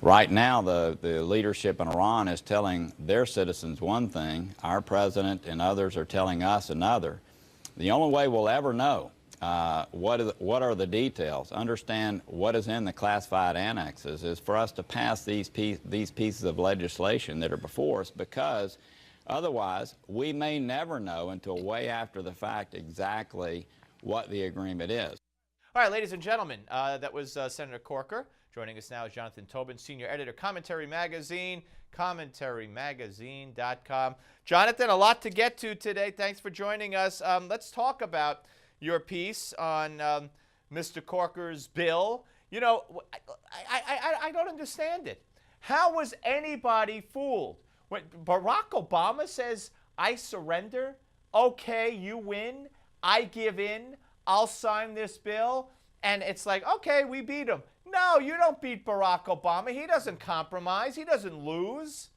Right now, the leadership in Iran is telling their citizens one thing, our president and others are telling us another. The only way we'll ever know what are the details, understand what is in the classified annexes, is for us to pass these pieces of legislation that are before us, because otherwise we may never know until way after the fact exactly what the agreement is. All right, ladies and gentlemen, that was Senator Corker. Joining us now is Jonathan Tobin, senior editor, Commentary Magazine, commentarymagazine.com. Jonathan, a lot to get to today. Thanks for joining us. Let's talk about your piece on Mr. Corker's bill. You know, I don't understand it. How was anybody fooled? When Barack Obama says, I surrender, okay, you win, I give in, I'll sign this bill, and it's like, okay, we beat him. No, you don't beat Barack Obama. He doesn't compromise. He doesn't lose.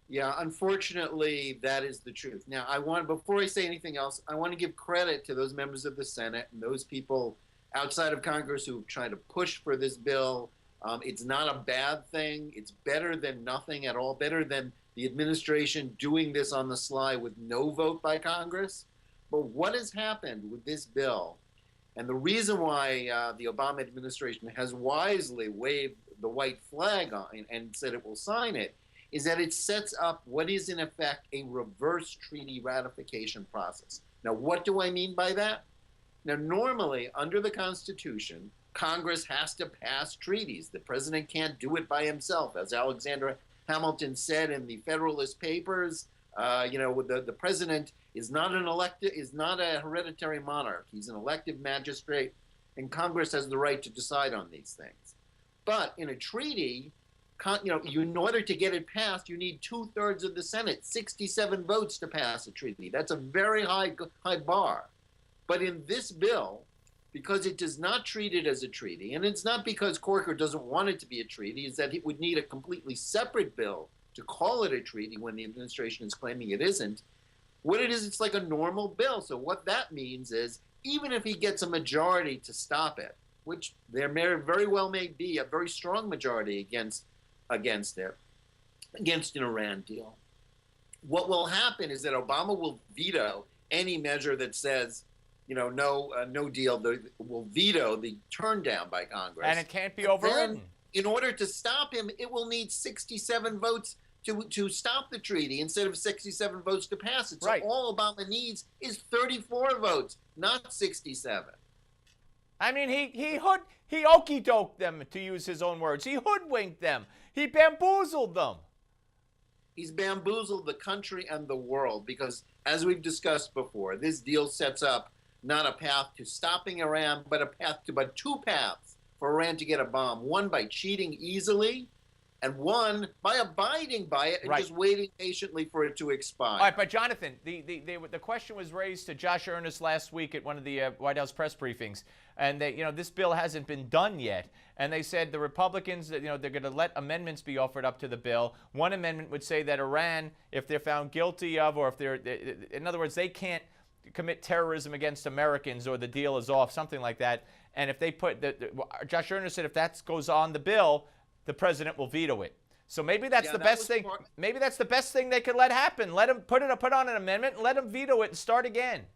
Yeah, unfortunately, that is the truth. Now, before I say anything else, I want to give credit to those members of the Senate and those people outside of Congress who try to push for this bill. It's not a bad thing. It's better than nothing at all, better than the administration doing this on the sly with no vote by Congress. But what has happened with this bill, and the reason why the Obama administration has wisely waved the white flag on and said it will sign it, is that it sets up what is in effect a reverse treaty ratification process. Now, what do I mean by that? Now, normally, under the Constitution, Congress has to pass treaties. The president can't do it by himself. As Alexander Hamilton said in the Federalist Papers, the president is not a hereditary monarch. He's an elected magistrate, and Congress has the right to decide on these things. But in a treaty, in order to get it passed, you need 2/3 of the Senate, 67 votes to pass a treaty. That's a very high bar. But in this bill, because it does not treat it as a treaty, and it's not because Corker doesn't want it to be a treaty, is that it would need a completely separate bill to call it a treaty when the administration is claiming it isn't. What it is, it's like a normal bill. So what that means is, even if he gets a majority to stop it, which there very well may be a very strong majority against an Iran deal, what will happen is that Obama will veto any measure that says, no deal. Will veto the turn down by Congress. And it can't be overridden. Then, in order to stop him, it will need 67 votes to stop the treaty instead of 67 votes to pass it. So right. All Obama needs is 34 votes, not 67. I mean, he okey-doked them, to use his own words. He hoodwinked them. He bamboozled them. He's bamboozled the country and the world because, as we've discussed before, this deal sets up not a path to stopping Iran, but two paths for Iran to get a bomb. One by cheating easily, and one by abiding by it and just waiting patiently for it to expire. All right, but Jonathan, the question was raised to Josh Earnest last week at one of the White House press briefings, and this bill hasn't been done yet. And they said the Republicans, they're going to let amendments be offered up to the bill. One amendment would say that Iran, if they're found guilty of, or if in other words, they can't commit terrorism against Americans, or the deal is off, something like that. And if they Josh Earnest said if that goes on the bill, the president will veto it. So maybe that's the best thing. Maybe that's the best thing they could let happen. Let him put on an amendment and let him veto it and start again.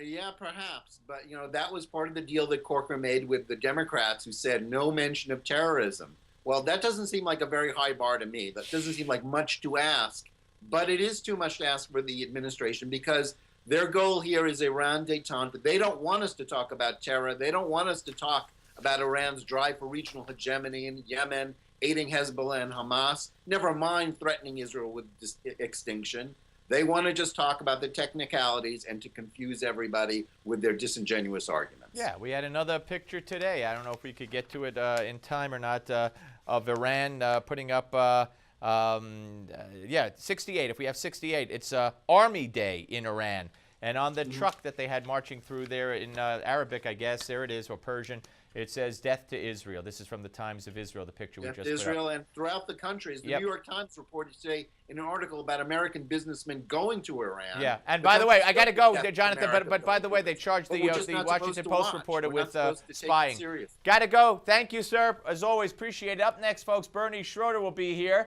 Yeah, perhaps. But, that was part of the deal that Corker made with the Democrats, who said no mention of terrorism. Well, that doesn't seem like a very high bar to me. That doesn't seem like much to ask. But it is too much to ask for the administration because their goal here is Iran détente. They don't want us to talk about terror. They don't want us to talk about Iran's drive for regional hegemony in Yemen, aiding Hezbollah and Hamas, never mind threatening Israel with extinction. They want to just talk about the technicalities and to confuse everybody with their disingenuous arguments. Yeah, we had another picture today. I don't know if we could get to it in time or not, of Iran putting up, 68. If we have 68, it's Army Day in Iran. And on the truck that they had marching through there in Arabic, I guess, there it is, or Persian, It says death to Israel. This is from the Times of Israel, the picture we just put up. Israel and throughout the country. As the New York Times reported today in an article about American businessmen going to Iran. Yeah, and by the way, I got to go, Jonathan, but by the way, they charged the Washington Post reporter with spying. Got to go. Thank you, sir. As always, appreciate it. Up next, folks, Bernie Schroeder will be here.